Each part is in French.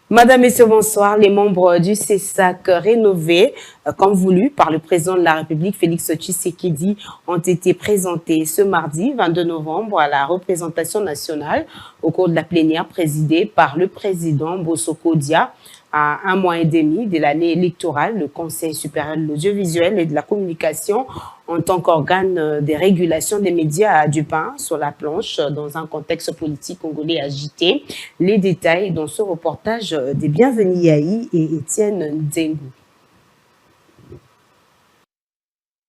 Madame, Messieurs, bonsoir. Les membres du CESAC rénové, comme voulu par le président de la République, Félix Tshisekedi, ont été présentés ce mardi 22 novembre à la représentation nationale au cours de la plénière présidée par le président Bosoko Dia. À un mois et demi de l'année électorale, le Conseil supérieur de l'audiovisuel et de la communication, en tant qu'organe de régulation des médias, a du pain sur la planche dans un contexte politique congolais agité. Les détails dans ce reportage de Bienvenue Yahi et Étienne Nzengu.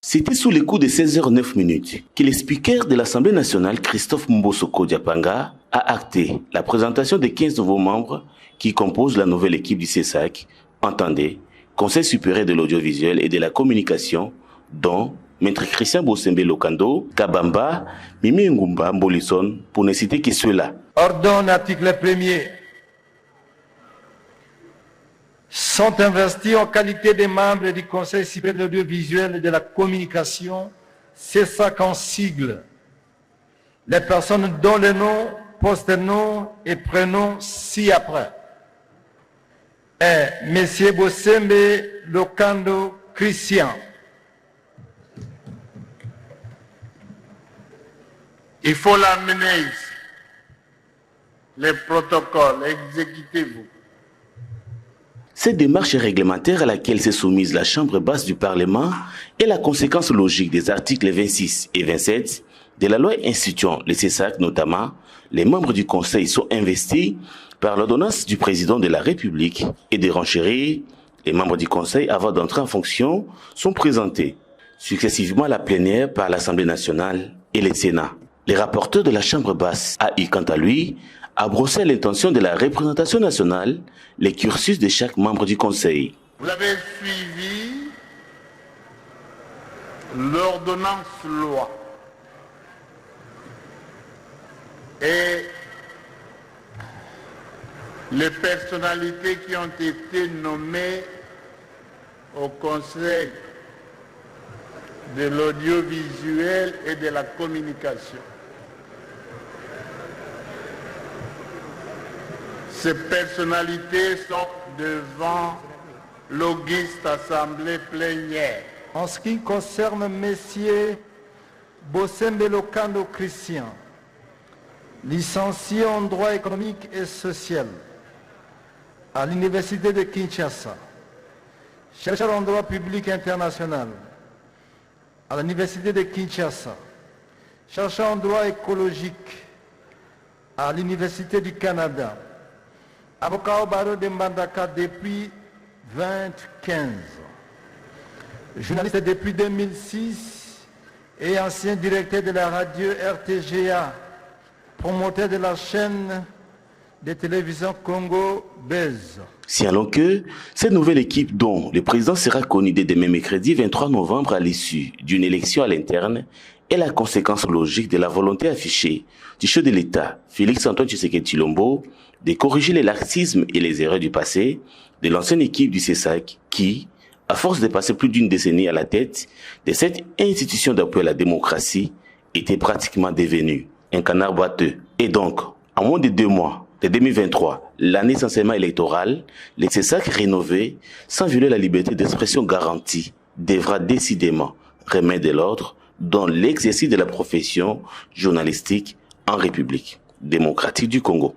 C'était sous les coups de 16h09 que le speaker de l'Assemblée nationale, Christophe Mbosoko Diapanga, a acté la présentation des 15 nouveaux membres qui composent la nouvelle équipe du CESAC, entendez, Conseil supérieur de l'audiovisuel et de la communication, dont Maître Christian Bosembe Lokando, Kabamba, Mimi Ngumba Mbolisson, pour ne citer que ceux-là. Ordonne article 1er. Sont investis en qualité de membres du Conseil supérieur de l'audiovisuel et de la communication, CESAC en sigle, les personnes dont le nom, post-nom et prénom ci-après. Monsieur Bosembe Lokando Christian. Il faut l'amener ici. Les protocoles, exécutez-vous. Cette démarche réglementaire à laquelle s'est soumise la Chambre basse du Parlement est la conséquence logique des articles 26 et 27 de la loi instituant le CESAC, notamment. Les membres du Conseil sont investis par l'ordonnance du président de la République et de renchérir. Les membres du Conseil, avant d'entrer en fonction, sont présentés successivement à la plénière par l'Assemblée nationale et le Sénat. Les rapporteurs de la Chambre basse a eu, quant à lui, à brosser à l'intention de la représentation nationale les cursus de chaque membre du Conseil. Vous avez suivi l'ordonnance loi et les personnalités qui ont été nommées au Conseil de l'audiovisuel et de la communication. Ces personnalités sont devant l'auguste assemblée plénière. En ce qui concerne messieurs Bosembe Lokando Christian, licencié en droit économique et social à l'université de Kinshasa, chercheur en droit public international à l'université de Kinshasa, chercheur en droit écologique à l'université du Canada, avocat au barreau de Mbandaka depuis 2015, journaliste depuis 2006 et ancien directeur de la radio RTGA, promoteur de la chaîne de télévision Congo Buzz. Signalons que cette nouvelle équipe dont le président sera connu dès demain mercredi 23 novembre à l'issue d'une élection à l'interne est la conséquence logique de la volonté affichée du chef de l'État, Félix-Antoine Tshisekedi Tshilombo, de corriger les laxismes et les erreurs du passé de l'ancienne équipe du CESAC qui, à force de passer plus d'une décennie à la tête de cette institution d'appui à la démocratie, était pratiquement devenue un canard boiteux. Et donc, en moins de 2 mois de 2023, l'année essentiellement électorale, le CESAC rénové, sans violer la liberté d'expression garantie, devra décidément remettre de l'ordre dans l'exercice de la profession journalistique en République démocratique du Congo.